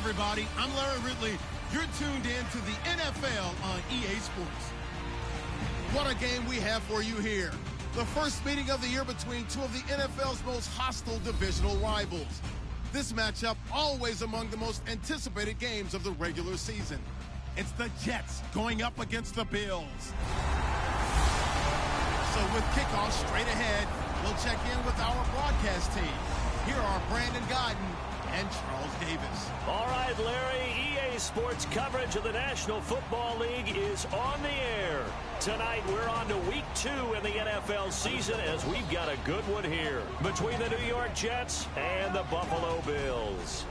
everybody. I'm Larry Ridley. You're tuned in to the NFL on EA Sports. What a game we have for you here. The first meeting of the year between two of the NFL's most hostile divisional rivals. This matchup always among the most anticipated games of the regular season. It's the Jets going up against the Bills. So with kickoff straight ahead, we'll check in with our broadcast team. Here are Brandon Gaudin and Charles Davis. All right, Larry, EA Sports coverage of the National Football League is on the air. Tonight, we're on to week 2 in the NFL season as we've got a good one here between the New York Jets and the Buffalo Bills.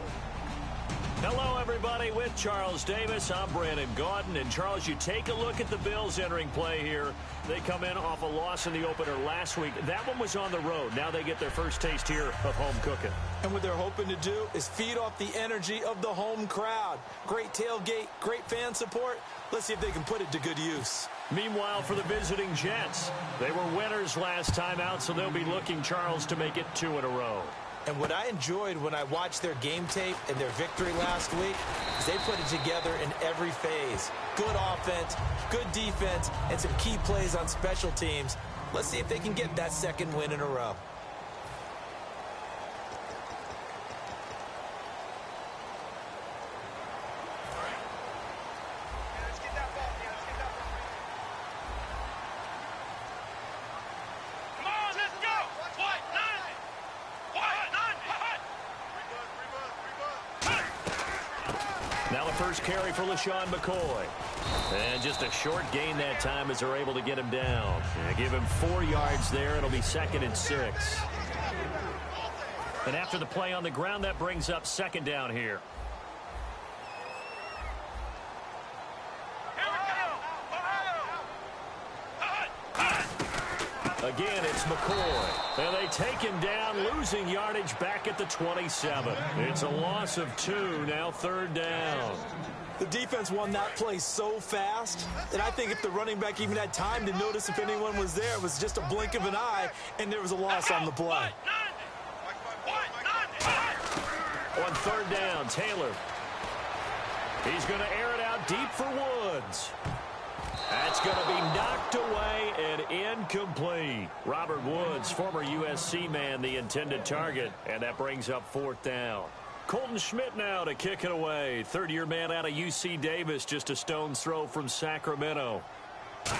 Hello, everybody. With Charles Davis, I'm Brandon Gaudin. And, Charles, you take a look at the Bills entering play here. They come in off a loss in the opener last week. That one was on the road. Now they get their first taste here of home cooking. And what they're hoping to do is feed off the energy of the home crowd. Great tailgate, great fan support. Let's see if they can put it to good use. Meanwhile, for the visiting Jets, they were winners last time out, so they'll be looking, Charles, to make it 2 in a row. And what I enjoyed when I watched their game tape and their victory last week is they put it together in every phase. Good offense, good defense, and some key plays on special teams. Let's see if they can get that second win in a row. Now the first carry for LeSean McCoy. And just a short gain that time as they're able to get him down. Give him 4 yards there. It'll be 2nd and 6. And after the play on the ground, that brings up 2nd down here. Again, it's McCoy. And they take him down, losing yardage back at the 27. It's a loss of 2, now 3rd down. The defense won that play so fast that I think if the running back even had time to notice if anyone was there, it was just a blink of an eye, and there was a loss on the play. On 3rd down, Taylor. He's going to air it out deep for Woods. That's going to be knocked away and incomplete. Robert Woods, former USC man, the intended target, and that brings up 4th down. Colton Schmidt now to kick it away. 3rd-year man out of UC Davis, just a stone's throw from Sacramento. Yeah,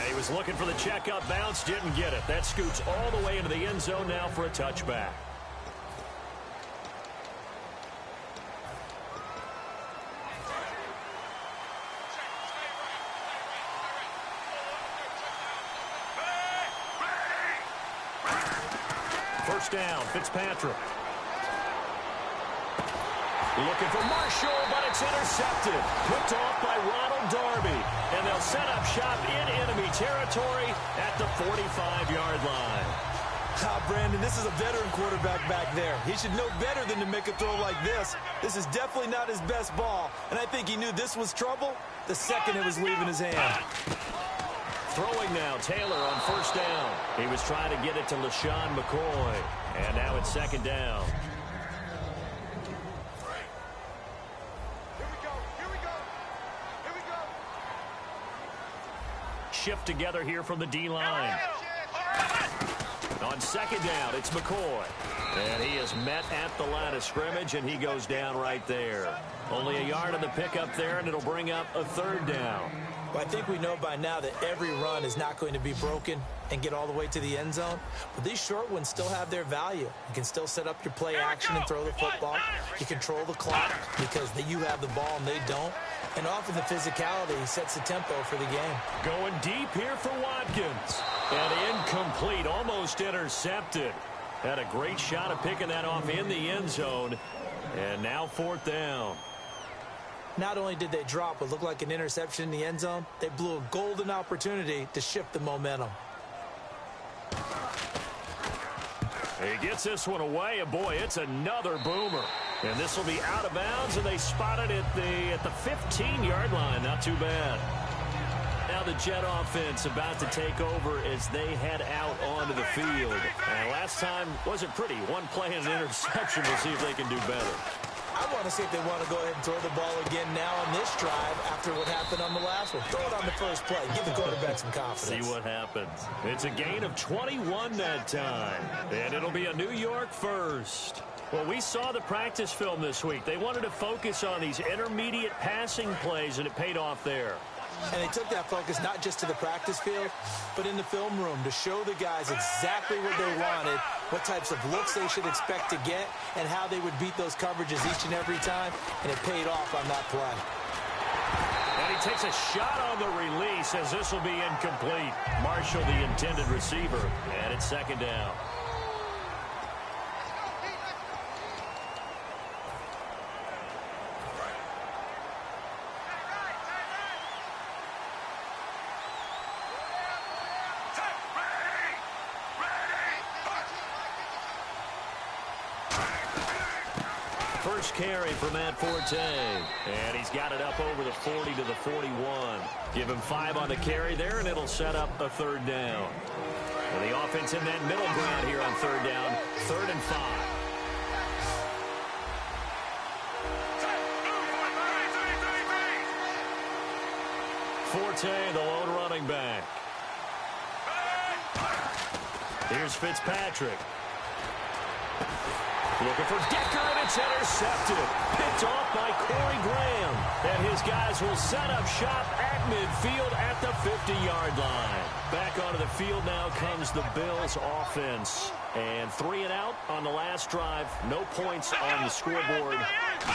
he was looking for the checkup bounce, didn't get it. That scoots all the way into the end zone now for a touchback. First down, Fitzpatrick. Looking for Marshall, but it's intercepted. Picked off by Ronald Darby. And they'll set up shop in enemy territory at the 45-yard line. Brandon, this is a veteran quarterback back there. He should know better than to make a throw like this. This is definitely not his best ball. And I think he knew this was trouble the second it was leaving his hand. Throwing now, Taylor on 1st down. He was trying to get it to LeSean McCoy. And now it's 2nd down. Shift together here from the D-line. On 2nd down, it's McCoy. And he is met at the line of scrimmage, and he goes down right there. Only a yard on the pickup there, and it'll bring up a 3rd down. Well, I think we know by now that every run is not going to be broken and get all the way to the end zone. But these short ones still have their value. You can still set up your play action and throw the football. You control the clock because you have the ball and they don't. And often the physicality sets the tempo for the game. Going deep here for Watkins. And incomplete, almost intercepted. Had a great shot of picking that off in the end zone. And now 4th down. Not only did they drop what looked like an interception in the end zone, they blew a golden opportunity to shift the momentum. He gets this one away, and boy, it's another boomer. And this will be out of bounds, and they spot it at the 15-yard line. Not too bad. now the Jet offense about to take over as they head out onto the field. And last time wasn't pretty. One play and an interception. We'll see if they can do better. I want to see if they want to go ahead and throw the ball again now on this drive after what happened on the last one. Throw it on the first play. Give the quarterback some confidence. See what happens. It's a gain of 21 that time. And it'll be a New York first. Well, we saw the practice film this week. They wanted to focus on these intermediate passing plays, and it paid off there. And they took that focus not just to the practice field, but in the film room to show the guys exactly what they wanted, what types of looks they should expect to get, and how they would beat those coverages each and every time, and it paid off on that play. And he takes a shot on the release as this will be incomplete. Marshall, the intended receiver, and it's second down. First carry for Matt Forte, and he's got it up over the 40 to the 41. Give him 5 on the carry there, and it'll set up a third down. And the offense in that middle ground here on third down, 3rd and 5. Forte, the lone running back. Here's Fitzpatrick. Looking for Decker, and it's intercepted. Picked off by Corey Graham. And his guys will set up shop at midfield at the 50-yard line. Back onto the field now comes the Bills offense. And 3 and out on the last drive. No points on the scoreboard.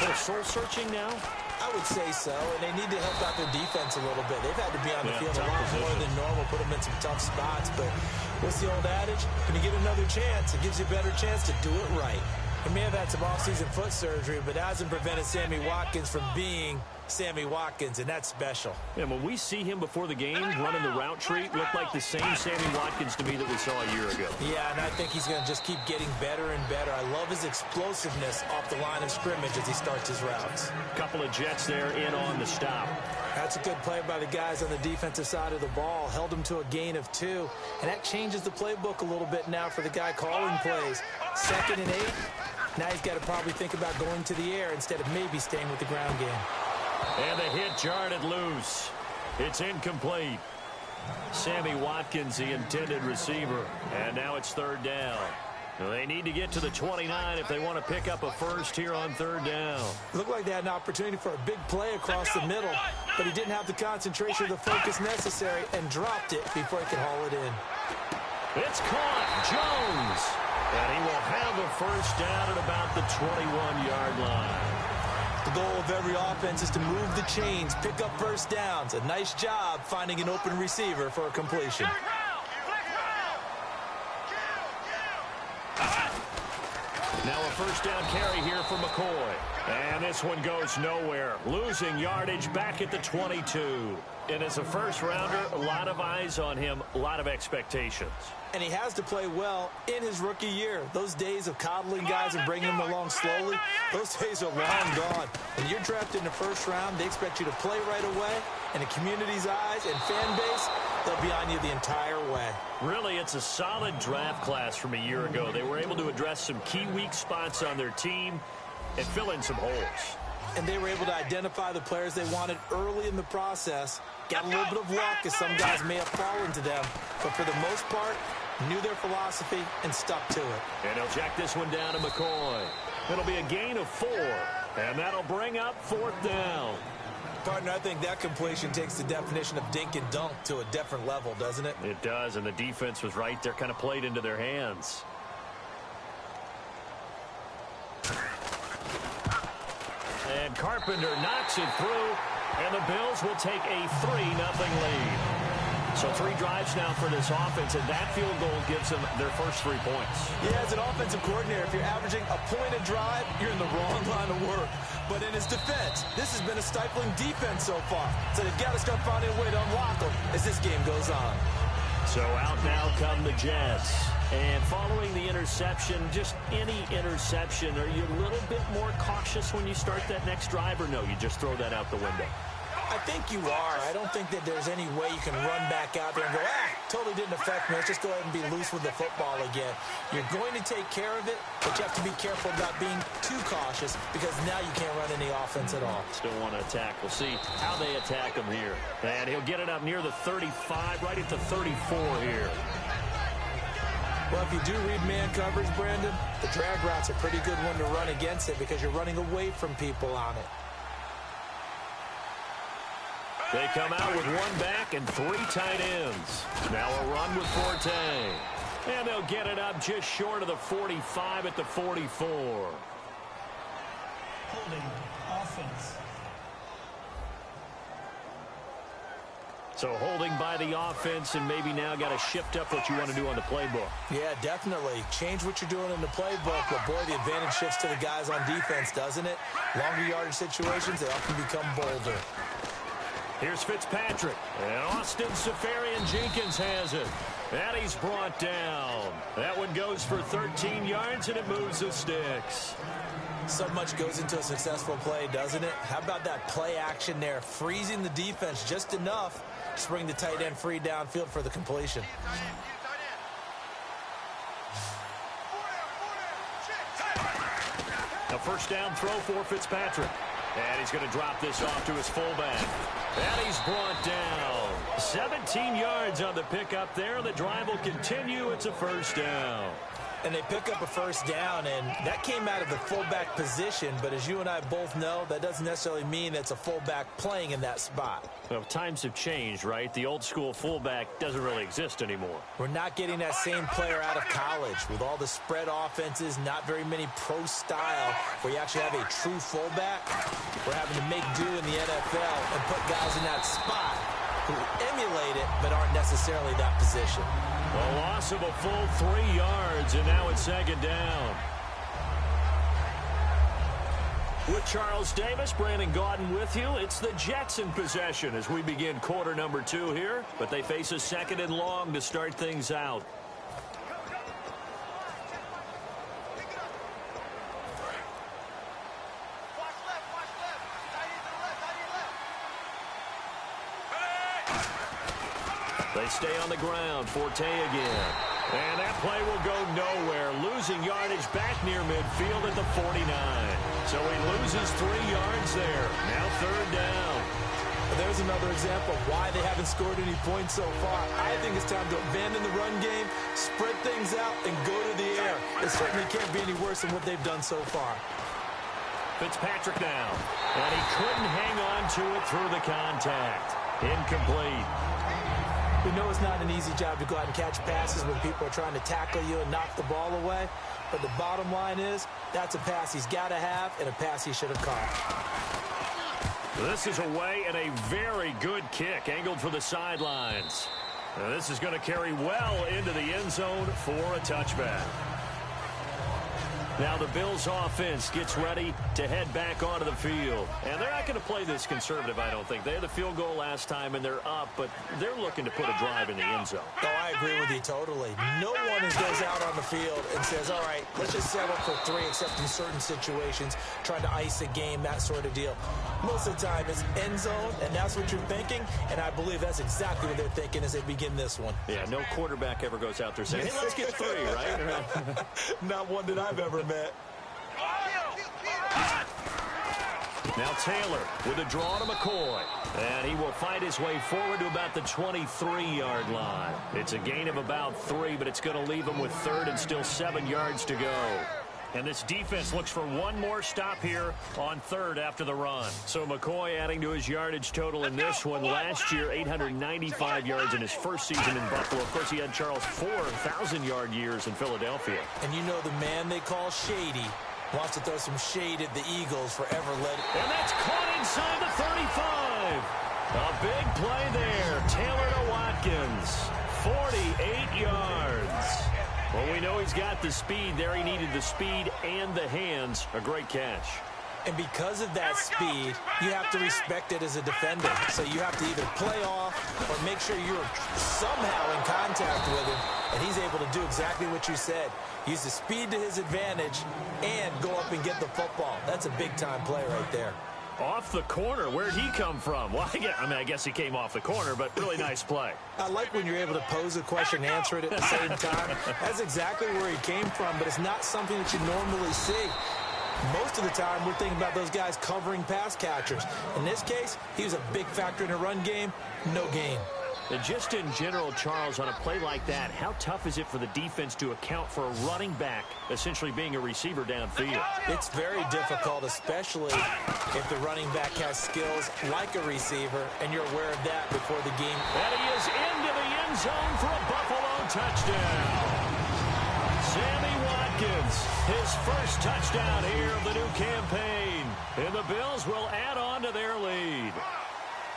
They're soul-searching now? I would say so, and they need to help out their defense a little bit. They've had to be on the field a lot more than normal, put them in some tough spots. But what's the old adage? When you get another chance, it gives you a better chance to do it right. He may have had some offseason foot surgery, but that hasn't prevented Sammy Watkins from being Sammy Watkins, and that's special. And when we see him before the game running the route tree, looked like the same Sammy Watkins to me that we saw a year ago. Yeah, and I think he's going to just keep getting better and better. I love his explosiveness off the line of scrimmage as he starts his routes. Couple of Jets there in on the stop. That's a good play by the guys on the defensive side of the ball. Held him to a gain of 2, and that changes the playbook a little bit now for the guy calling plays. 2nd and 8. Now he's got to probably think about going to the air instead of maybe staying with the ground game. And the hit jarred it loose. It's incomplete. Sammy Watkins, the intended receiver. And now it's 3rd down. They need to get to the 29 if they want to pick up a first here on 3rd down. Looked like they had an opportunity for a big play across the middle, but he didn't have the concentration or the focus necessary and dropped it before he could haul it in. It's caught. Jones. And he will have a first down at about the 21-yard line. The goal of every offense is to move the chains, pick up first downs. A nice job finding an open receiver for a completion. Now a first down carry here for McCoy. And this one goes nowhere. Losing yardage back at the 22. And as a first-rounder, a lot of eyes on him, a lot of expectations. And he has to play well in his rookie year. Those days of coddling guys and bringing them along slowly, those days are long gone. When you're drafted in the first round, they expect you to play right away. And the community's eyes and fan base, they'll be on you the entire way. Really, it's a solid draft class from a year ago. They were able to address some key weak spots on their team and fill in some holes. And they were able to identify the players they wanted early in the process. Got a little bit of luck as some guys may have fallen to them. But for the most part, knew their philosophy and stuck to it. And he'll check this one down to McCoy. It'll be a gain of 4. And that'll bring up 4th down. Partner, I think that completion takes the definition of dink and dunk to a different level, doesn't it? It does, and the defense was right there, kind of played into their hands. And Carpenter knocks it through, and the Bills will take a 3-0 lead. So 3 drives now for this offense, and that field goal gives them their first 3 points. Yeah, as an offensive coordinator, if you're averaging a point a drive, you're in the wrong line of work. But in his defense, this has been a stifling defense so far. So they've got to start finding a way to unlock them as this game goes on. So out now come the Jets. And following the interception, just any interception, are you a little bit more cautious when you start that next drive, or no, you just throw that out the window? I think you are. I don't think that there's any way you can run back out there and go, totally didn't affect me. Let's just go ahead and be loose with the football again. You're going to take care of it, but you have to be careful about being too cautious because now you can't run any offense at all. Still want to attack. We'll see how they attack him here. And he'll get it up near the 35, right at the 34 here. Well, if you do read man coverage, Brandon, the drag route's a pretty good one to run against it because you're running away from people on it. They come out with one back and 3 tight ends. Now a run with Forte. And they'll get it up just short of the 45 at the 44. Holding offense. So holding by the offense, and maybe now got to shift up what you want to do on the playbook. Yeah, definitely. Change what you're doing in the playbook, but boy, the advantage shifts to the guys on defense, doesn't it? Longer yardage situations, they often become bolder. Here's Fitzpatrick, and Austin Seferian-Jenkins has it. And he's brought down. That one goes for 13 yards, and it moves the sticks. So much goes into a successful play, doesn't it? How about that play action there, freezing the defense just enough to bring the tight end free downfield for the completion. A first down throw for Fitzpatrick. And he's going to drop this off to his fullback. And he's brought down. 17 yards on the pickup there. The drive will continue. It's a first down. And they pick up a first down, and that came out of the fullback position. But as you and I both know, that doesn't necessarily mean it's a fullback playing in that spot. Well, times have changed, right? The old school fullback doesn't really exist anymore. We're not getting that same player out of college. With all the spread offenses, not very many pro style, where you actually have a true fullback. We're having to make do in the NFL and put guys in that spot who emulate it but aren't necessarily that position. A loss of a full 3 yards, and now it's second down. With Charles Davis, Brandon Gaudin with you. It's the Jets in possession as we begin quarter number 2 here, but they face a second and long to start things out. They stay on the ground. Forte again. And that play will go nowhere. Losing yardage back near midfield at the 49. So he loses 3 yards there. Now third down. There's another example of why they haven't scored any points so far. I think it's time to abandon the run game, spread things out, and go to the air. It certainly can't be any worse than what they've done so far. Fitzpatrick now. And he couldn't hang on to it through the contact. Incomplete. We know it's not an easy job to go out and catch passes when people are trying to tackle you and knock the ball away. But the bottom line is, that's a pass he's got to have and a pass he should have caught. This is away and a very good kick angled for the sidelines. Now this is going to carry well into the end zone for a touchback. Now the Bills offense gets ready to head back onto the field. And they're not going to play this conservative, I don't think. They had the field goal last time, and they're up, but they're looking to put a drive in the end zone. Oh, I agree with you totally. No one goes out on the field and says, all right, let's just settle for 3, except in certain situations, trying to ice a game, that sort of deal. Most of the time, it's end zone, and that's what you're thinking, and I believe that's exactly what they're thinking as they begin this one. Yeah, no quarterback ever goes out there saying, hey, let's get 3, right? Not one that I've ever met. Now Taylor with a draw to McCoy. And he will fight his way forward to about the 23-yard line. It's a gain of about 3, but it's going to leave him with third and still 7 yards to go. And this defense looks for one more stop here on third after the run. So McCoy adding to his yardage total in this one. Last year, 895 yards in his first season in Buffalo. Of course, he had Charles 4,000-yard years in Philadelphia. And you know the man they call Shady wants to throw some shade at the Eagles for ever letting. And that's caught inside the 35. A big play there. Taylor to Watkins. 48 yards. Well, we know he's got the speed there. He needed the speed and the hands. A great catch. And because of that speed, you have to respect it as a defender. So you have to either play off or make sure you're somehow in contact with him. And he's able to do exactly what you said. Use the speed to his advantage and go up and get the football. That's a big-time play right there. Off the corner. Where'd he come from? Well, I guess he came off the corner, but really nice play. I like when you're able to pose a question and answer it at the same time. That's exactly where he came from, but it's not something that you normally see. Most of the time, we're thinking about those guys covering pass catchers. In this case, he was a big factor in the run game. No gain. And just in general, Charles, on a play like that, how tough is it for the defense to account for a running back essentially being a receiver downfield? It's very difficult, especially if the running back has skills like a receiver, and you're aware of that before the game. And he is into the end zone for a Buffalo touchdown. Sammy Watkins, his first touchdown here of the new campaign. And the Bills will add on to their lead.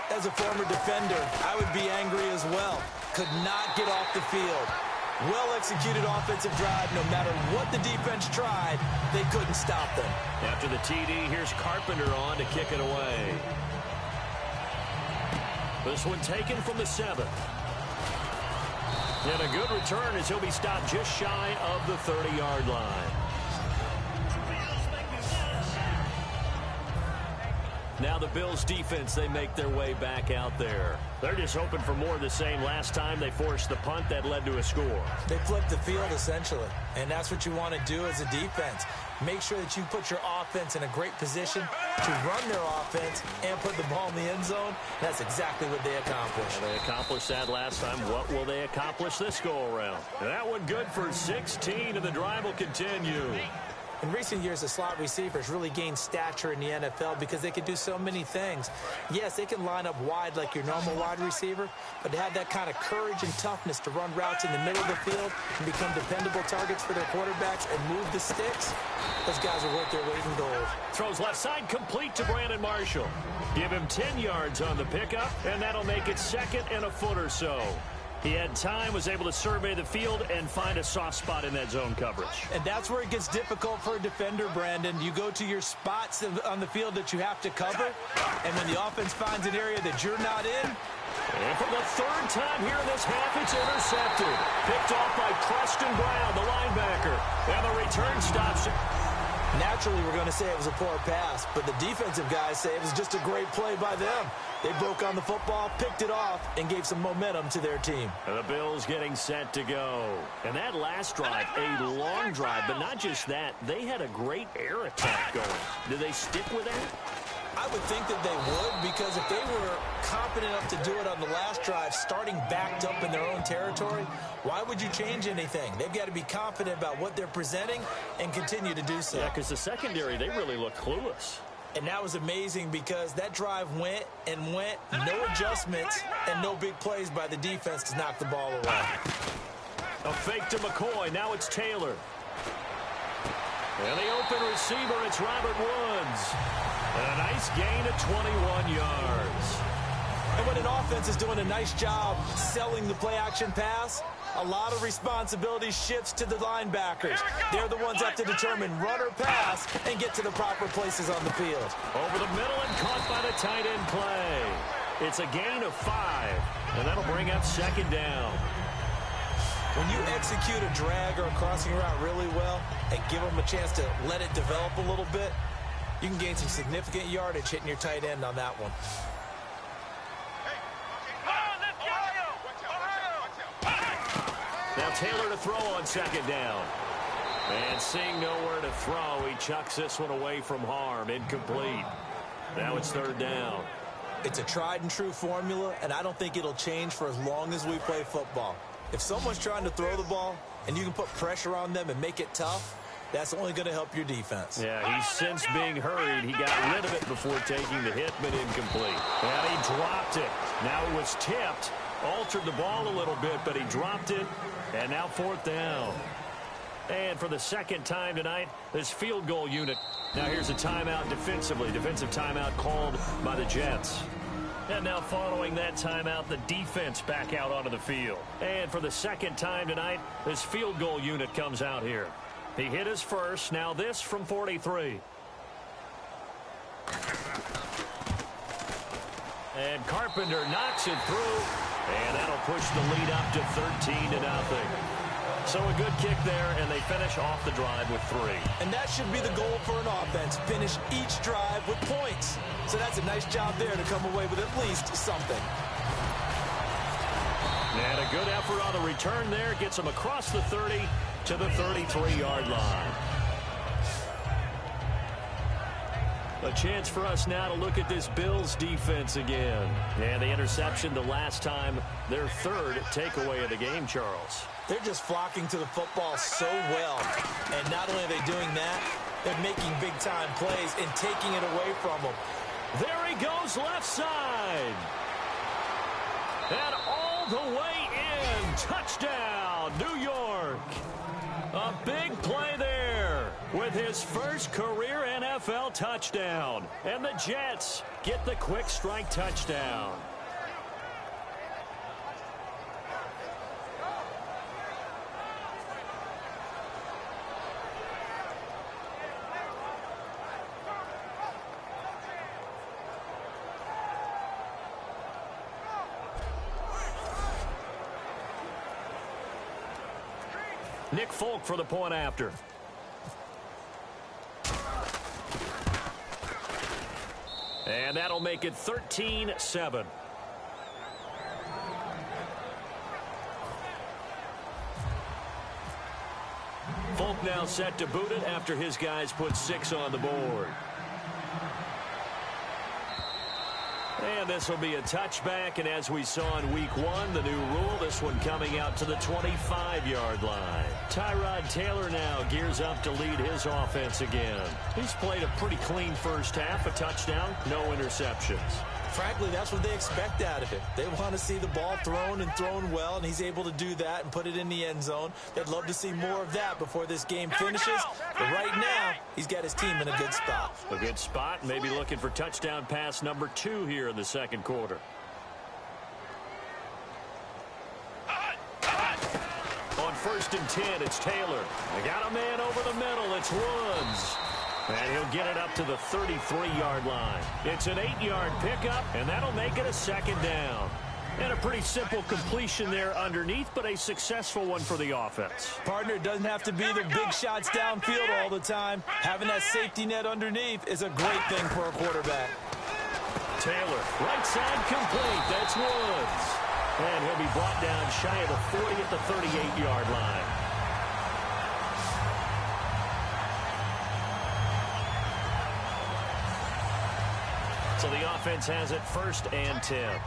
As a former defender, I would be angry as well. Could not get off the field. Well-executed offensive drive. No matter what the defense tried, they couldn't stop them. After the TD, here's Carpenter on to kick it away. This one taken from the 7. And a good return as he'll be stopped just shy of the 30-yard line. Now the Bills defense, they make their way back out there. They're just hoping for more of the same. Last time they forced the punt that led to a score. They flipped the field, essentially. And that's what you want to do as a defense. Make sure that you put your offense in a great position to run their offense and put the ball in the end zone. That's exactly what they accomplished. They accomplished that last time. What will they accomplish this go-around? That one good for 16, and the drive will continue. In recent years, the slot receivers really gained stature in the NFL because they can do so many things. Yes, they can line up wide like your normal wide receiver, but they have that kind of courage and toughness to run routes in the middle of the field and become dependable targets for their quarterbacks and move the sticks. Those guys are worth their weight in gold. Throws left side complete to Brandon Marshall. Give him 10 yards on the pickup, and that'll make it 2nd and a foot or so. He had time, was able to survey the field and find a soft spot in that zone coverage. And that's where it gets difficult for a defender, Brandon. You go to your spots on the field that you have to cover, and when the offense finds an area that you're not in. And for the 3rd time here in this half, it's intercepted. Picked off by Preston Brown, the linebacker. And the return stops. Naturally, we're going to say it was a poor pass, but the defensive guys say it was just a great play by them. They broke on the football, picked it off, and gave some momentum to their team. And the Bills getting set to go. And that last drive, a long drive, but not just that. They had a great air attack going. Do they stick with that? I would think that they would, because if they were confident enough to do it on the last drive, starting backed up in their own territory, why would you change anything? They've got to be confident about what they're presenting and continue to do so. Yeah, because the secondary, they really look clueless. And that was amazing because that drive went and went, no adjustments, and no big plays by the defense to knock the ball away. A fake to McCoy. Now it's Taylor. And the open receiver, it's Robert Woods. And a nice gain of 21 yards. And when an offense is doing a nice job selling the play-action pass, a lot of responsibility shifts to the linebackers. They're the ones that have to determine run or pass and get to the proper places on the field. Over the middle and caught by the tight end play. It's a gain of 5, and that'll bring up 2nd down. When you execute a drag or a crossing route really well and give them a chance to let it develop a little bit, you can gain some significant yardage hitting your tight end on that one. Now Taylor to throw on 2nd down. And seeing nowhere to throw, he chucks this one away from harm. Incomplete. Now it's 3rd down. It's a tried and true formula, and I don't think it'll change for as long as we play football. If someone's trying to throw the ball and you can put pressure on them and make it tough, that's only going to help your defense. Yeah, he's since being hurried. He got rid of it before taking the hit, but incomplete. And he dropped it. Now it was tipped, altered the ball a little bit, but he dropped it, and now 4th down. And for the 2nd time tonight, this field goal unit. Now here's a timeout defensively. Defensive timeout called by the Jets. And now following that timeout, the defense back out onto the field. And for the 2nd time tonight, this field goal unit comes out here. He hit his first. Now this from 43. And Carpenter knocks it through. And that'll push the lead up to 13-0. So a good kick there, and they finish off the drive with 3. And that should be the goal for an offense. Finish each drive with points. So that's a nice job there to come away with at least something. And a good effort on the return there. Gets them across the 30 to the 33-yard line. A chance for us now to look at this Bills defense again. And the interception the last time, their third takeaway of the game, Charles. They're just flocking to the football so well. And not only are they doing that, they're making big-time plays and taking it away from them. There he goes left side. And all the way in. Touchdown, New York. A big play there with his first career NFL touchdown. And the Jets get the quick strike touchdown. Nick Folk for the point after. And that'll make it 13-7. Folk now set to boot it after his guys put 6 on the board. And this will be a touchback, and as we saw in week 1, the new rule, this one coming out to the 25-yard line. Tyrod Taylor now gears up to lead his offense again. He's played a pretty clean first half, a touchdown, no interceptions. Frankly, that's what they expect out of him. They want to see the ball thrown and thrown well, and he's able to do that and put it in the end zone. They'd love to see more of that before this game finishes. But right now, he's got his team in a good spot. A good spot, maybe looking for touchdown pass number 2 here in the second quarter. On 1st and 10, it's Taylor. They got a man over the middle. It's Woods. And he'll get it up to the 33-yard line. It's an 8-yard pickup, and that'll make it a second down. And a pretty simple completion there underneath, but a successful one for the offense. Partner, doesn't have to be the big shots downfield all the time. Having that safety net underneath is a great thing for a quarterback. Taylor, right side complete. That's Woods. And he'll be brought down shy of the 40 at the 38-yard line. So the offense has it 1st and 10.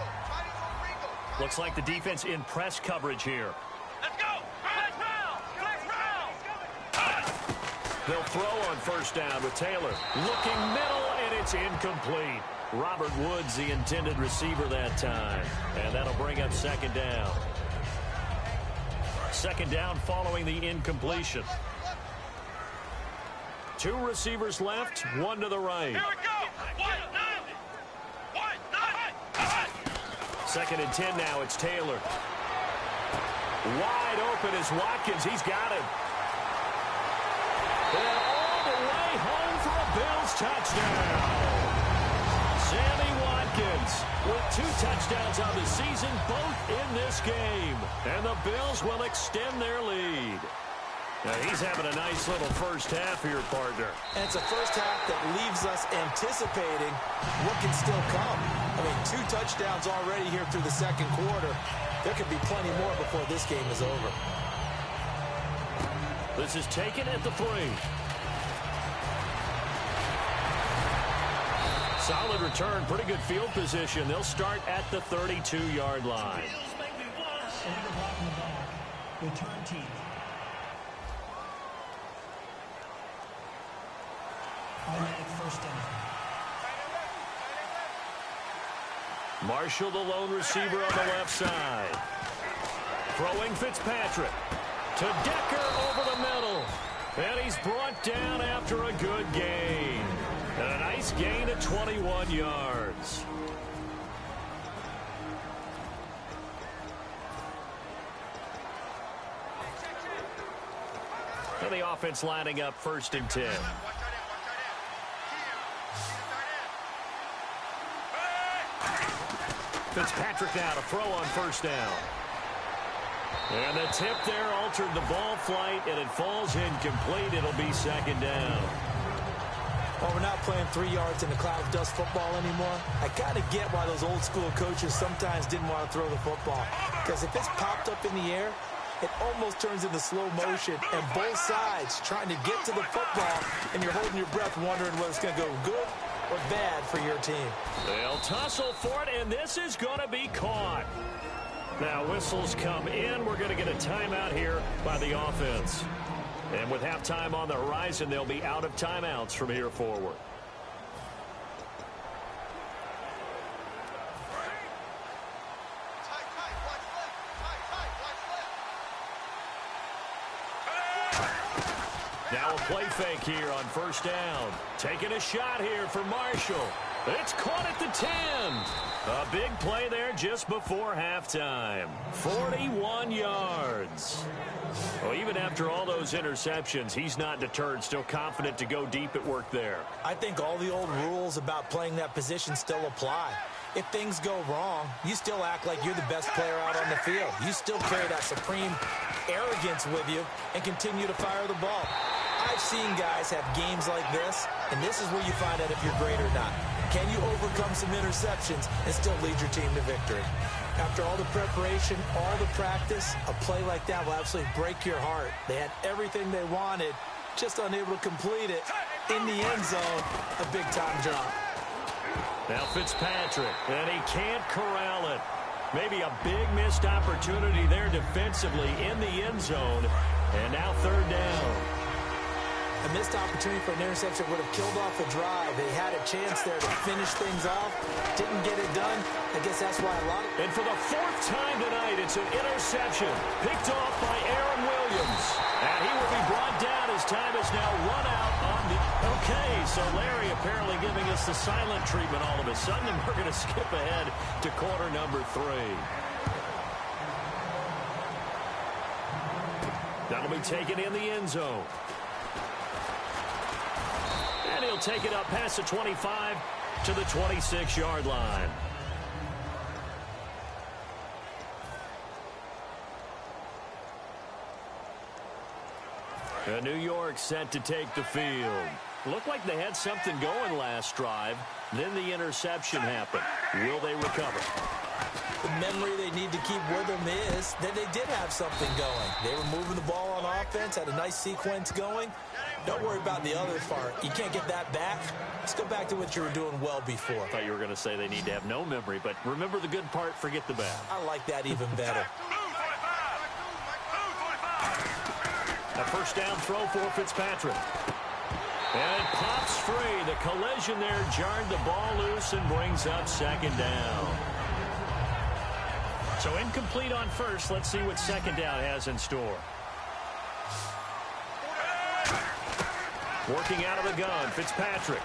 Looks like the defense in press coverage here. Let's go! Flex round! Flex round! They'll throw on 1st down with Taylor. Looking middle, and it's incomplete. Robert Woods, the intended receiver that time. And that'll bring up 2nd down. 2nd down following the incompletion. 2 receivers left, 1 to the right. Here we go! 2nd and 10 now, it's Taylor. Wide open is Watkins. He's got it. And all the way home for a Bills touchdown. Sammy Watkins with 2 touchdowns on the season, both in this game. And the Bills will extend their lead. Now he's having a nice little first half here, partner. And it's a first half that leaves us anticipating what can still come. I mean, 2 touchdowns already here through the second quarter. There could be plenty more before this game is over. This is taken at the 3. Solid return, pretty good field position. They'll start at the 32-yard line. Return team. Automatic 1st down. Marshall, the lone receiver on the left side. Throwing Fitzpatrick to Decker over the middle. And he's brought down after a good gain. And a nice gain of 21 yards. And the offense lining up 1st and 10. Fitzpatrick now to throw on 1st down. And the tip there altered the ball flight, and it falls incomplete. It'll be second down. Well, we're not playing 3 yards in a cloud of dust football anymore. I kind of get why those old school coaches sometimes didn't want to throw the football. Because if it's popped up in the air, it almost turns into slow motion, and both sides trying to get to the football, and you're holding your breath wondering whether it's going to go good or bad for your team. They'll tussle for it, and this is going to be caught. Now whistles come in. We're going to get a timeout here by the offense. And with halftime on the horizon, they'll be out of timeouts from here forward. Now a play fake here on first down. Taking a shot here for Marshall. It's caught at the 10. A big play there just before halftime. 41 yards. Well, even after all those interceptions, he's not deterred, still confident to go deep at work there. I think all the old rules about playing that position still apply. If things go wrong, you still act like you're the best player out on the field. You still carry that supreme arrogance with you and continue to fire the ball. I've seen guys have games like this, and this is where you find out if you're great or not. Can you overcome some interceptions and still lead your team to victory? After all the preparation, all the practice, a play like that will absolutely break your heart. They had everything they wanted, just unable to complete it. In the end zone, a big-time drop. Now Fitzpatrick, and he can't corral it. Maybe a big missed opportunity there defensively in the end zone. And now third down. A missed opportunity for an interception would have killed off the drive. They had a chance there to finish things off. Didn't get it done. I guess that's why a lot of... And for the 4th time tonight, it's an interception. Picked off by Aaron Williams. And he will be brought down as time is now run out on the... Okay, so Larry apparently giving us the silent treatment all of a sudden, and we're going to skip ahead to quarter number 3. That'll be taken in the end zone. And he'll take it up past the 25 to the 26-yard line. New York set to take the field. Looked like they had something going last drive. Then the interception happened. Will they recover? The memory they need to keep with them is that they did have something going. They were moving the ball on offense, had a nice sequence going. Don't worry about the other part. You can't get that back. Let's go back to what you were doing well before. I thought you were going to say they need to have no memory, but remember the good part, forget the bad. I like that even better. A first down throw for Fitzpatrick. And it pops free. The collision there jarred the ball loose and brings up second down. So incomplete on first. Let's see what second down has in store. Working out of the gun, Fitzpatrick.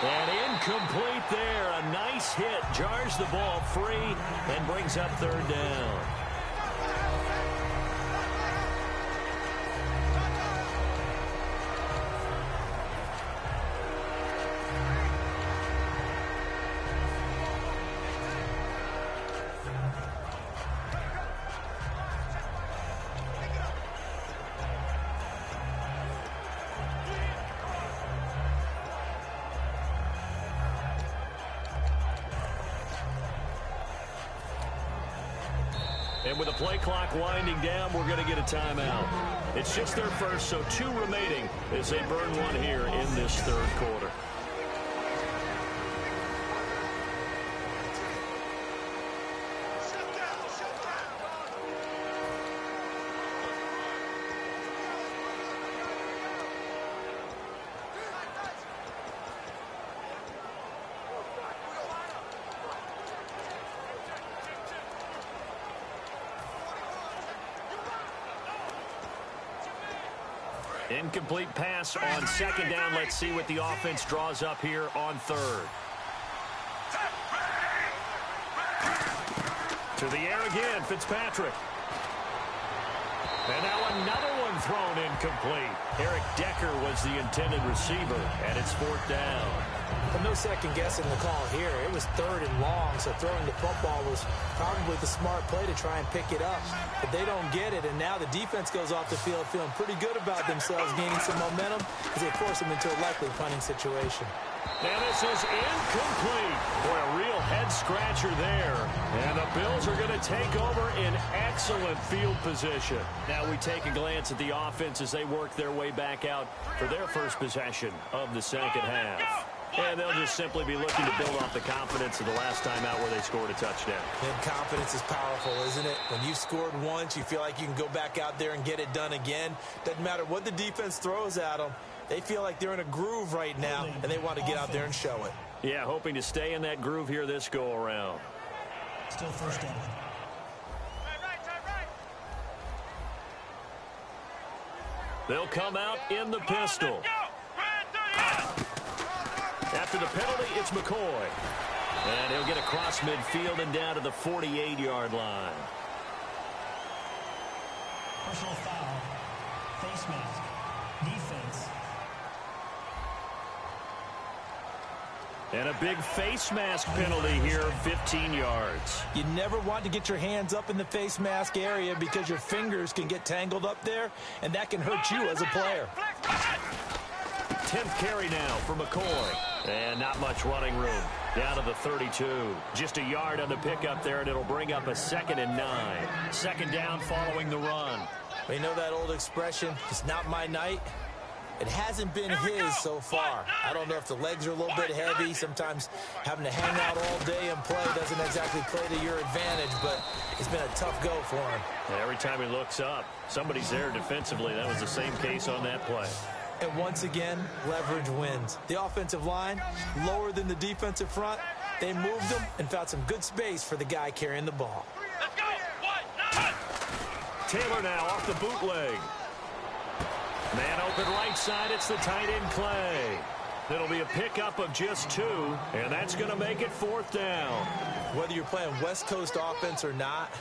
And incomplete there. A nice hit. Jars the ball free and brings up third down. And with the play clock winding down, we're going to get a timeout. It's just their first, so 2 remaining as they burn one here in this third quarter. Incomplete pass on second down. Let's see what the offense draws up here on third. To the air again, Fitzpatrick. And now another one thrown incomplete. Eric Decker was the intended receiver, and it's 4th down. But no second guessing the call here. It was 3rd and long, so throwing the football was probably the smart play to try and pick it up. But they don't get it, and now the defense goes off the field feeling pretty good about themselves, gaining some momentum as they force them into a likely punting situation. And this is incomplete. Boy, a real head-scratcher there. And the Bills are going to take over in excellent field position. Now we take a glance at the offense as they work their way back out for their first possession of the second half. And they'll just simply be looking to build off the confidence of the last time out where they scored a touchdown. And confidence is powerful, isn't it? When you've scored once, you feel like you can go back out there and get it done again. Doesn't matter what the defense throws at them. They feel like they're in a groove right now, and they want to get out there and show it. Yeah, hoping to stay in that groove here this go-around. Still first down. They'll come out in the pistol. After the penalty, it's McCoy. And he'll get across midfield and down to the 48-yard line. Personal foul. Face mask. Defense. And a big face mask penalty here, 15 yards. You never want to get your hands up in the face mask area because your fingers can get tangled up there, and that can hurt you as a player. 10th carry now for McCoy. And not much running room. Down to the 32. Just a yard on the pickup there, and it'll bring up a 2nd and 9. Second down following the run. We know that old expression, it's not my night. It hasn't been his so far. I don't know if the legs are a little bit heavy. Sometimes having to hang out all day and play doesn't exactly play to your advantage, but it's been a tough go for him. Every time he looks up, somebody's there defensively. That was the same case on that play. And once again, leverage wins. The offensive line, lower than the defensive front. They moved them and found some good space for the guy carrying the ball. Let's go. Taylor now off the bootleg. Man open right side, it's the tight end Clay. It'll be a pickup of just 2, and that's going to make it 4th down. Whether you're playing West Coast offense or not,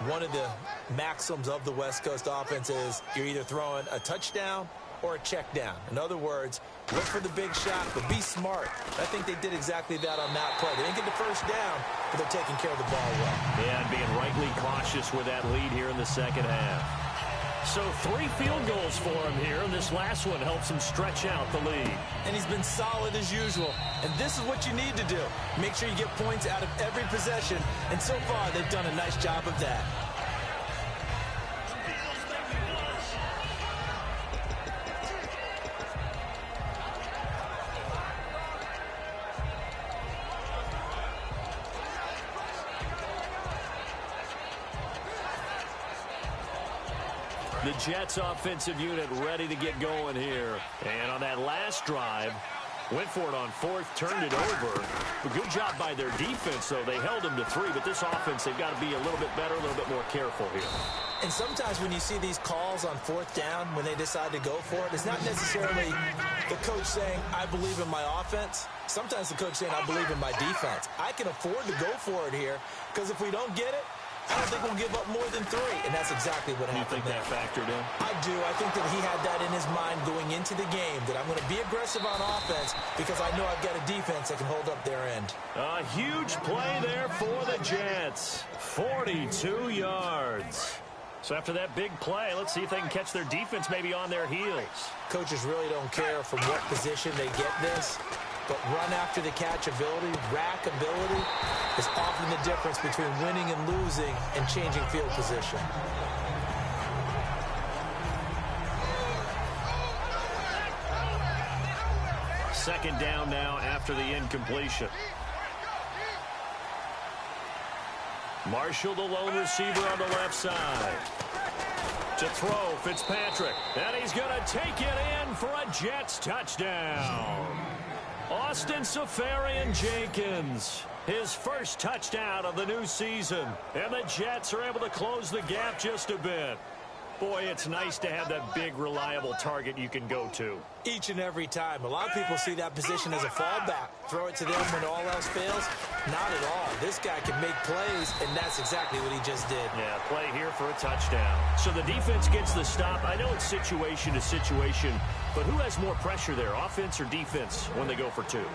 one of the maxims of the West Coast offense is you're either throwing a touchdown or a check down. In other words, look for the big shot, but be smart. I think they did exactly that on that play. They didn't get the first down, but they're taking care of the ball well. Yeah, and being rightly cautious with that lead here in the second half. So 3 field goals for him here, and this last one helps him stretch out the lead. And he's been solid as usual. And this is what you need to do. Make sure you get points out of every possession. And so far, they've done a nice job of that. The Jets offensive unit ready to get going here. And on that last drive, went for it on 4th, turned it over. A good job by their defense, though. They held them to 3, but this offense, they've got to be a little bit better, a little bit more careful here. And sometimes when you see these calls on 4th down, when they decide to go for it, it's not necessarily the coach saying, I believe in my offense. Sometimes the coach saying, I believe in my defense. I can afford to go for it here, because if we don't get it, I don't think we'll give up more than 3, and that's exactly what happened. You think that factored in? I do. I think that he had that in his mind going into the game, that I'm going to be aggressive on offense because I know I've got a defense that can hold up their end. A huge play there for the Jets. 42 yards. So after that big play, let's see if they can catch their defense maybe on their heels. Coaches really don't care from what position they get this. But run after the catch ability, rack ability, is often the difference between winning and losing and changing field position. Second down now after the incompletion. Marshall, the lone receiver on the left side. To throw, Fitzpatrick. And he's going to take it in for a Jets touchdown. Austin Seferian-Jenkins, his first touchdown of the new season. And the Jets are able to close the gap just a bit. Boy, it's nice to have that big, reliable target you can go to. Each and every time. A lot of people see that position as a fallback. Throw it to them when all else fails. Not at all. This guy can make plays, and that's exactly what he just did. Yeah, play here for a touchdown. So the defense gets the stop. I know it's situation to situation, but who has more pressure there, offense or defense, when they go for two?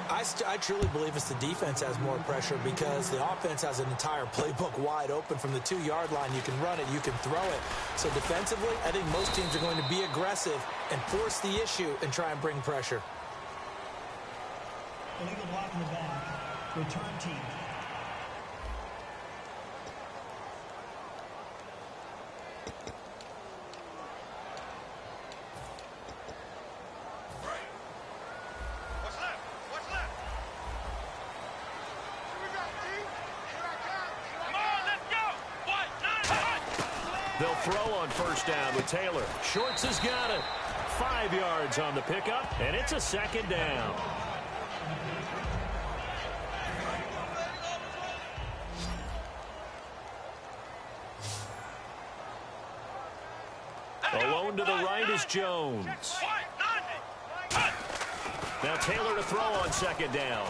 I truly believe it's the defense has more pressure because the offense has an entire playbook wide open from the 2-yard line. You can run it, you can throw it. So defensively, I think most teams are going to be aggressive and force the issue and try and bring pressure. Illegal block in the back. Return team. They'll throw on first down with Taylor. Shorts has got it. 5 yards on the pickup, and it's a second down. Alone to the right is Jones. Now Taylor to throw on second down.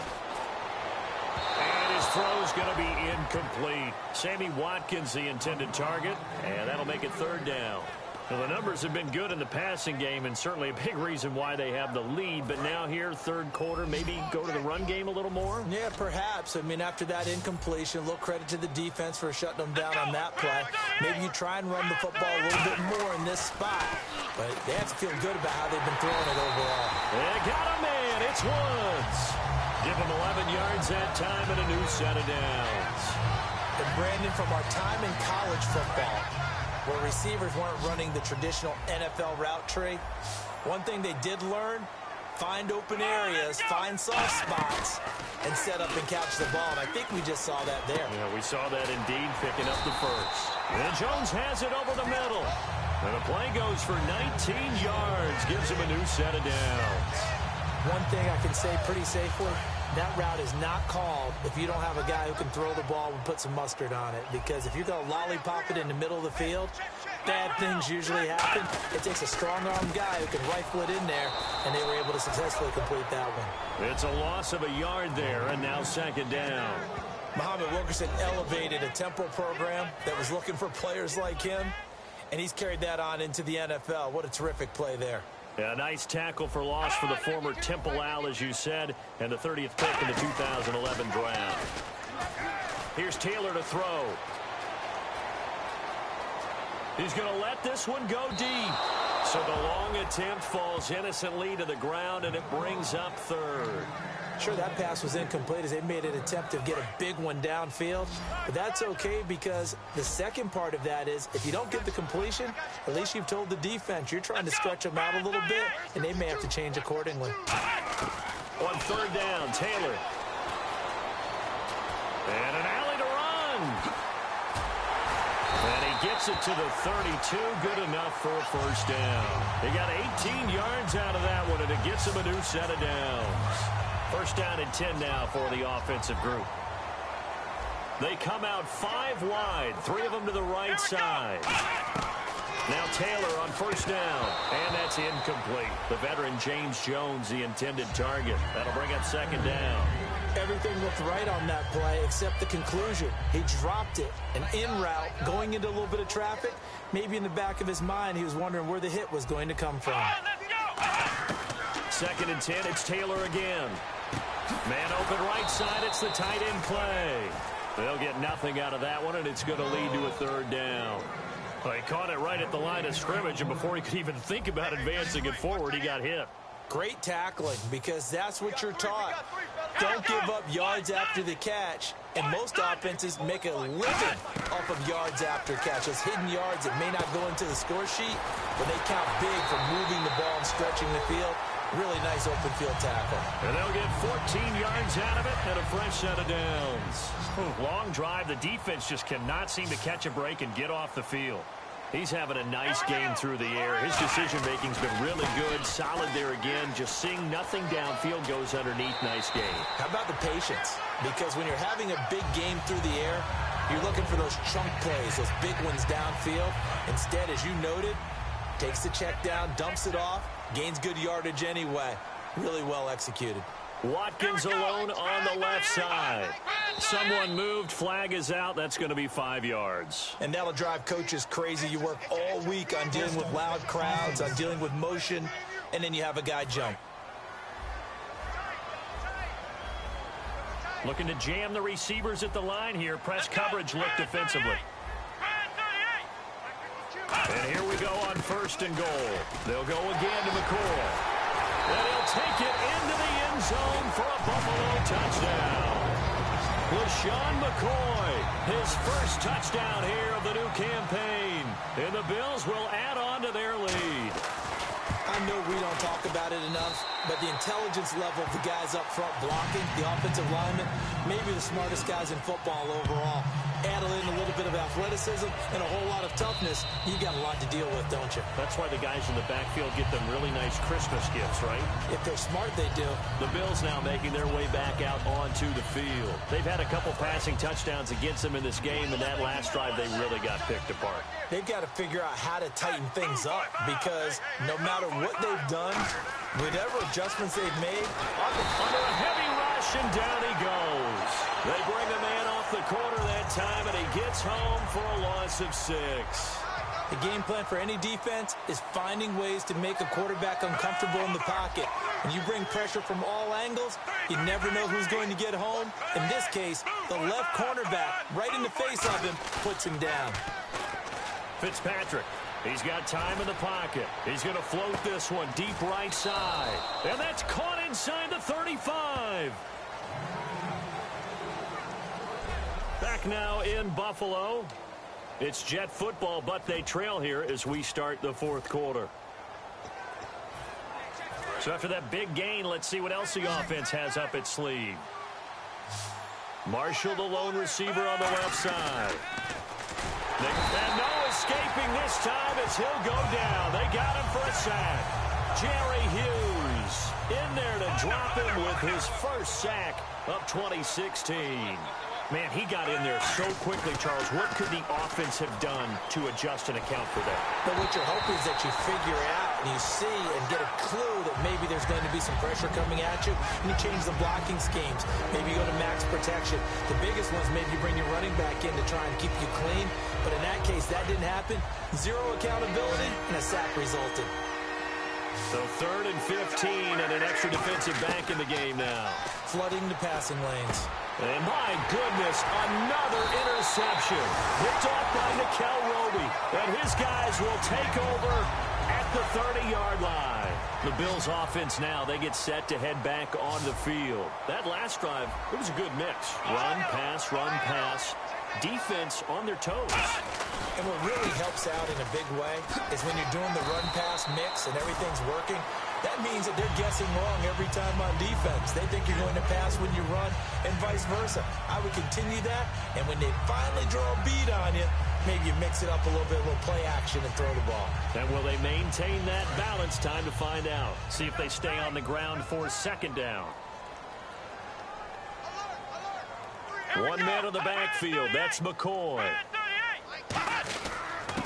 And his throw's going to be incomplete. Sammy Watkins, the intended target, and that'll make it third down. Well, the numbers have been good in the passing game, and certainly a big reason why they have the lead. But now here, third quarter, maybe go to the run game a little more? Yeah, perhaps. I mean, after that incompletion, a little credit to the defense for shutting them down on that play. Maybe you try and run the football a little bit more in this spot. But they have to feel good about how they've been throwing it overall. They got a man. It's Woods. Give him 11 yards that time and a new set of downs. And Brandon, from our time in college football, where receivers weren't running the traditional NFL route tree, one thing they did learn, find open areas, find soft spots, and set up and catch the ball. And I think we just saw that there. Yeah, we saw that indeed, picking up the first. And Jones has it over the middle. And the play goes for 19 yards, gives him a new set of downs. One thing I can say pretty safely, that route is not called if you don't have a guy who can throw the ball and put some mustard on it. Because if you're going to lollipop it in the middle of the field, bad things usually happen. It takes a strong-armed guy who can rifle it in there, and they were able to successfully complete that one. It's a loss of a yard there, and now second down. Muhammad Wilkerson elevated a Temple program that was looking for players like him, and he's carried that on into the NFL. What a terrific play there. Yeah, a nice tackle for loss for the former Temple Owl, as you said, and the 30th pick in the 2011 draft. Here's Taylor to throw. He's going to let this one go deep. So the long attempt falls innocently to the ground, and it brings up third. Sure, that pass was incomplete as they made an attempt to get a big one downfield. But that's okay because the second part of that is if you don't get the completion, at least you've told the defense you're trying to stretch them out a little bit, and they may have to change accordingly. On third down, Taylor. And an alley to run. And he gets it to the 32. Good enough for a first down. He got 18 yards out of that one, and it gets him a new set of downs. First down and 10 now for the offensive group. They come out 5 wide, 3 of them to the right side. Now Taylor on first down, and that's incomplete. The veteran James Jones, the intended target. That'll bring up second down. Everything looked right on that play except the conclusion. He dropped it, an in route, going into a little bit of traffic. Maybe in the back of his mind, he was wondering where the hit was going to come from. Second and 10, it's Taylor again. Man open right side, it's the tight end play. They'll get nothing out of that one, and it's going to lead to a third down. Well, he caught it right at the line of scrimmage, and before he could even think about advancing it forward, he got hit. Great tackling, because that's what you're taught. Don't give up yards after the catch, and most offenses make a living off of yards after catches. Hidden yards that may not go into the score sheet, but they count big for moving the ball and stretching the field. Really nice open field tackle. And they'll get 14 yards out of it and a fresh set of downs. Long drive. The defense just cannot seem to catch a break and get off the field. He's having a nice game through the air. His decision-making's been really good. Solid there again. Just seeing nothing downfield goes underneath. Nice game. How about the patience? Because when you're having a big game through the air, You're looking for those chunk plays, those big ones downfield. Instead, as you noted, takes the check down, dumps it off, gains good yardage anyway. Really well executed. Watkins alone on the left side. Someone moved, flag is out. That's going to be 5 yards. And that'll drive coaches crazy. You work all week on dealing with loud crowds, on dealing with motion, and then you have a guy jump. Looking to jam the receivers at the line here. Press coverage look defensively. And here we go on 1st and goal. They'll go again to McCoy. And he'll take it into the end zone for a Buffalo touchdown. LeSean McCoy, his first touchdown here of the new campaign. And the Bills will add on to their lead. I know we don't talk about it enough, but the intelligence level of the guys up front blocking, the offensive linemen, maybe the smartest guys in football overall. Add in a little bit of athleticism and a whole lot of toughness, you got a lot to deal with, don't you? That's why the guys in the backfield get them really nice Christmas gifts, right? If they're smart, they do. The Bills now making their way back out onto the field. They've had a couple passing touchdowns against them in this game, and that last drive they really got picked apart. They've got to figure out how to tighten things up because no matter what they've done, whatever adjustments they've made, under a heavy rush, and down he goes. They bring a man off the corner that time, and he gets home for a loss of 6. The game plan for any defense is finding ways to make a quarterback uncomfortable in the pocket. When you bring pressure from all angles, you never know who's going to get home. In this case, the left cornerback, right in the face of him, puts him down. Fitzpatrick, he's got time in the pocket. He's going to float this one deep right side. And that's caught inside the 35. Back now in Buffalo. It's Jet football, but they trail here as we start the 4th quarter. So after that big gain, let's see what else the offense has up its sleeve. Marshall, the lone receiver on the left side. And no escaping this time as he'll go down. They got him for a sack. Jerry Hughes in there to drop him with his first sack of 2016. Man, he got in there so quickly, Charles. What could the offense have done to adjust and account for that? But what you're hoping is that you figure out and you see and get a clue that maybe there's going to be some pressure coming at you, and you change the blocking schemes. Maybe you go to max protection. The biggest ones, maybe you bring your running back in to try and keep you clean. But in that case, that didn't happen. 0 accountability, and a sack resulted. So 3rd and 15 and an extra defensive back in the game now. Flooding the passing lanes. And my goodness, another interception. Picked off by Nickel Roby. And his guys will take over at the 30-yard line. The Bills offense now, they get set to head back on the field. That last drive, it was a good mix. Run, pass, defense on their toes. And what really helps out in a big way is when you're doing the run-pass mix and everything's working, that means that they're guessing wrong every time on defense. They think you're going to pass when you run and vice versa. I would continue that, and when they finally draw a beat on you, maybe you mix it up a little bit, a little play action and throw the ball. And will they maintain that balance? Time to find out. See if they stay on the ground for 2nd down. One man in the backfield. That's McCoy.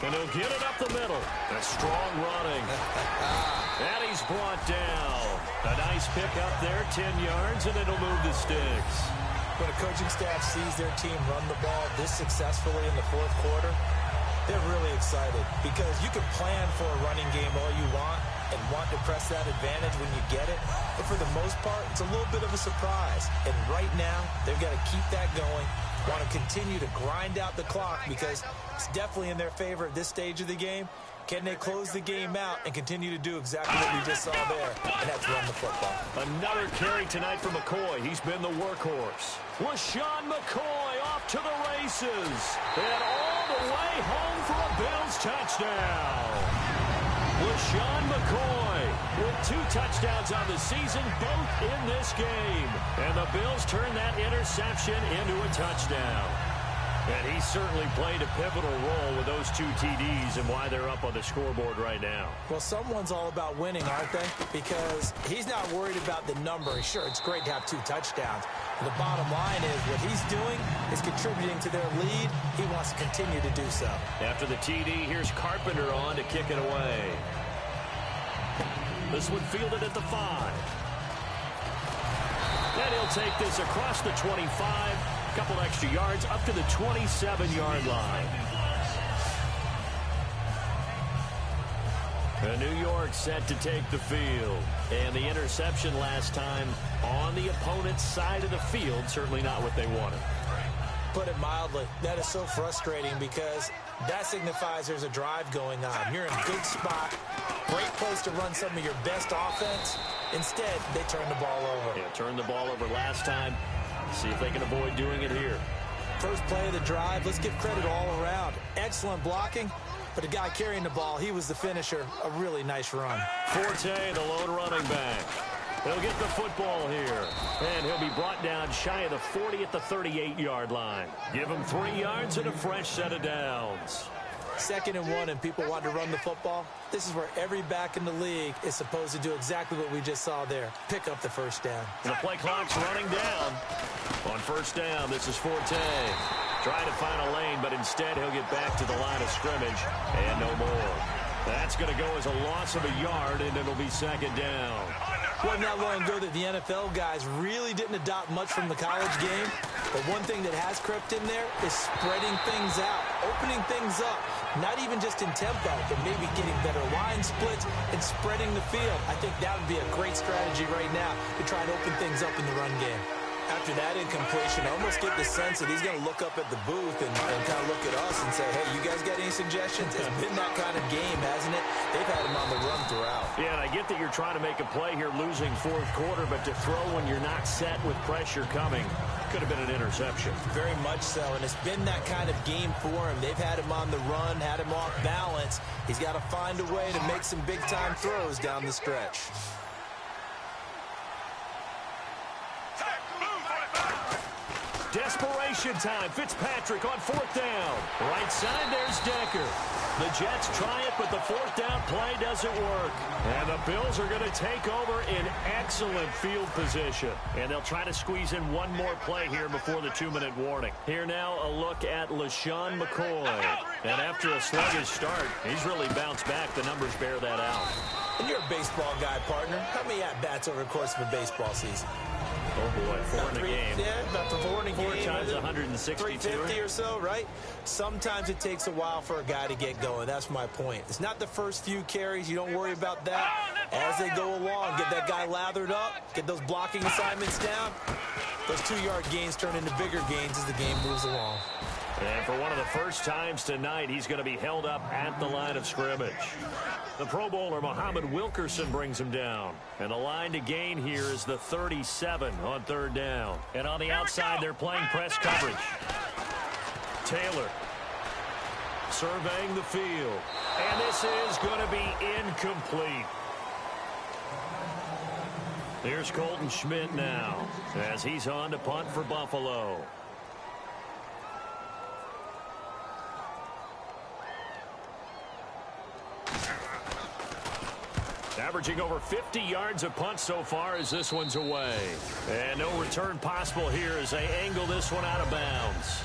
And he'll get it up the middle. A strong running. And he's brought down. A nice pick up there, 10 yards, and it'll move the sticks. When a coaching staff sees their team run the ball this successfully in the 4th quarter, they're really excited because you can plan for a running game all you want and want to press that advantage when you get it. But for the most part, it's a little bit of a surprise. And right now, they've got to keep that going, want to continue to grind out the clock because it's definitely in their favor at this stage of the game. Can they close the game out and continue to do exactly what we just saw there? And that's run the football. Another carry tonight for McCoy. He's been the workhorse. LeSean McCoy off to the races. And all the way home for a Bills touchdown. LeSean McCoy with 2 touchdowns on the season, both in this game. And the Bills turn that interception into a touchdown. And he certainly played a pivotal role with those 2 TDs and why they're up on the scoreboard right now. Well, someone's all about winning, aren't they? Because he's not worried about the number. Sure, it's great to have 2 touchdowns. But the bottom line is what he's doing is contributing to their lead. He wants to continue to do so. After the TD, here's Carpenter on to kick it away. This one fielded at the 5. And he'll take this across the 25. Couple extra yards up to the 27-yard line. And New York set to take the field. And the interception last time on the opponent's side of the field, certainly not what they wanted. Put it mildly, that is so frustrating because that signifies there's a drive going on. You're in a good spot, great place to run some of your best offense. Instead, they turn the ball over. Yeah, turned the ball over last time. See if they can avoid doing it here. First play of the drive, let's give credit all around. Excellent blocking, but the guy carrying the ball, he was the finisher. A really nice run. Forte, the lone running back. He'll get the football here. And he'll be brought down shy of the 40 at the 38-yard line. Give him 3 yards and a fresh set of downs. 2nd and 1 and people want to run the football. This is where every back in the league is supposed to do exactly what we just saw there. Pick up the first down. And the play clock's running down. On first down, this is Forte. Trying to find a lane, but instead he'll get back to the line of scrimmage. And no more. That's going to go as a loss of a yard, and it'll be 2nd down. Wasn't that long ago that the NFL guys really didn't adopt much from the college game. But one thing that has crept in there is spreading things out, opening things up. Not even just in tempo, but maybe getting better line splits and spreading the field. I think that would be a great strategy right now to try and open things up in the run game. After that incompletion, I almost get the sense that he's going to look up at the booth and kind of look at us and say, hey, you guys got any suggestions? It's been that kind of game, hasn't it? They've had him on the run throughout. Yeah, and I get that you're trying to make a play here losing 4th quarter, but to throw when you're not set with pressure coming could have been an interception. Very much so, and it's been that kind of game for him. They've had him on the run, had him off balance. He's got to find a way to make some big-time throws down the stretch. Desperation time. Fitzpatrick on 4th down. Right side, there's Decker. The Jets try it, but the 4th down play doesn't work. And the Bills are going to take over in excellent field position. And they'll try to squeeze in one more play here before the 2-minute warning. Here now, a look at LaShawn McCoy. And after a sluggish start, he's really bounced back. The numbers bear that out. And you're a baseball guy, partner. How many at-bats over the course of a baseball season? Oh, boy, 4 in a game. Yeah, about 4 in a game. 4 times 162. 350 or so, right? Sometimes it takes a while for a guy to get going. That's my point. It's not the first few carries. You don't worry about that. As they go along, get that guy lathered up, get those blocking assignments down. Those 2-yard gains turn into bigger gains as the game moves along. And for one of the first times tonight, he's going to be held up at the line of scrimmage. The Pro Bowler, Muhammad Wilkerson, brings him down. And the line to gain here is the 37 on 3rd down. And on the outside, they're playing press coverage. Taylor surveying the field. And this is going to be incomplete. Here's Colton Schmidt now as he's on to punt for Buffalo. Averaging over 50 yards of punt so far as this one's away. And no return possible here as they angle this one out of bounds.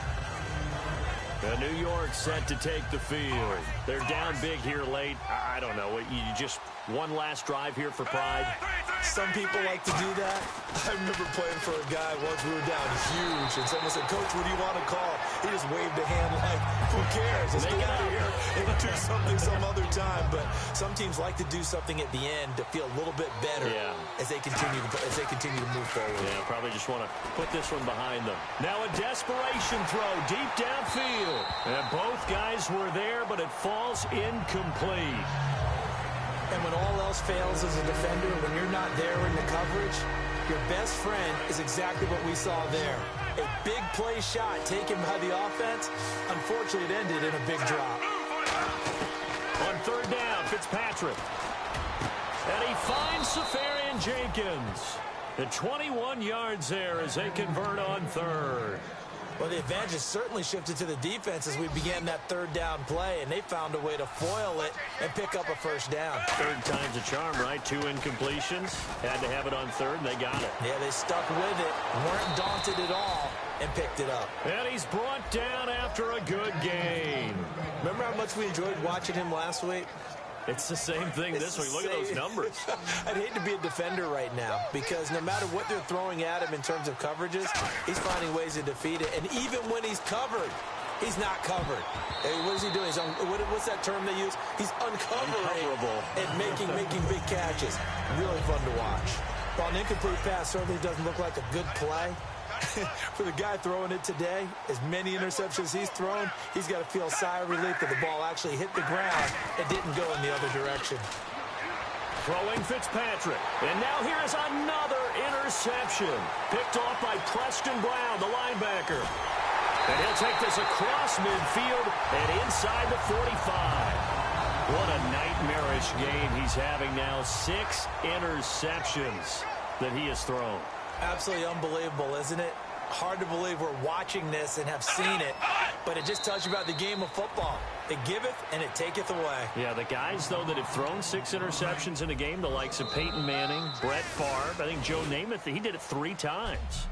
And New York set to take the field. They're down big here late. I don't know. You just one last drive here for pride. Some people like to do that. I remember playing for a guy once. We were down huge, and someone said, Coach, what do you want to call? He just waved a hand like, who cares? Let's get out of here and do something some other time. But some teams like to do something at the end to feel a little bit better as they continue to move forward. Yeah, probably just want to put this one behind them. Now a desperation throw deep downfield. And both guys were there, but it falls incomplete. And when all else fails as a defender, when you're not there in the coverage, your best friend is exactly what we saw there. A big play shot taken by the offense. Unfortunately, it ended in a big drop. On 3rd down, Fitzpatrick. And he finds Safarian Jenkins. The 21 yards there as they convert on 3rd. Well, the advantage has certainly shifted to the defense as we began that third down play, and they found a way to foil it and pick up a first down. Third time's a charm, right? 2 incompletions. Had to have it on third, and they got it. Yeah, they stuck with it, weren't daunted at all, and picked it up. And he's brought down after a good game. Remember how much we enjoyed watching him last week? It's the same thing this week. Look at those numbers. I'd hate to be a defender right now because no matter what they're throwing at him in terms of coverages, he's finding ways to defeat it. And even when he's covered, he's not covered. Hey, what is he doing? What's that term they use? He's uncovering and making big catches. Really fun to watch. While an incomplete pass certainly doesn't look like a good play, for the guy throwing it today, as many interceptions he's thrown, he's got to feel a sigh of relief that the ball actually hit the ground and didn't go in the other direction. Throwing Fitzpatrick. And now here is another interception. Picked off by Preston Brown, the linebacker. And he'll take this across midfield and inside the 45. What a nightmarish game he's having now. 6 interceptions that he has thrown. Absolutely unbelievable, isn't it? Hard to believe we're watching this and have seen it, but it just tells you about the game of football. It giveth and it taketh away. Yeah, the guys, though, that have thrown 6 interceptions in a game, the likes of Peyton Manning, Brett Favre, I think Joe Namath, he did it 3 times.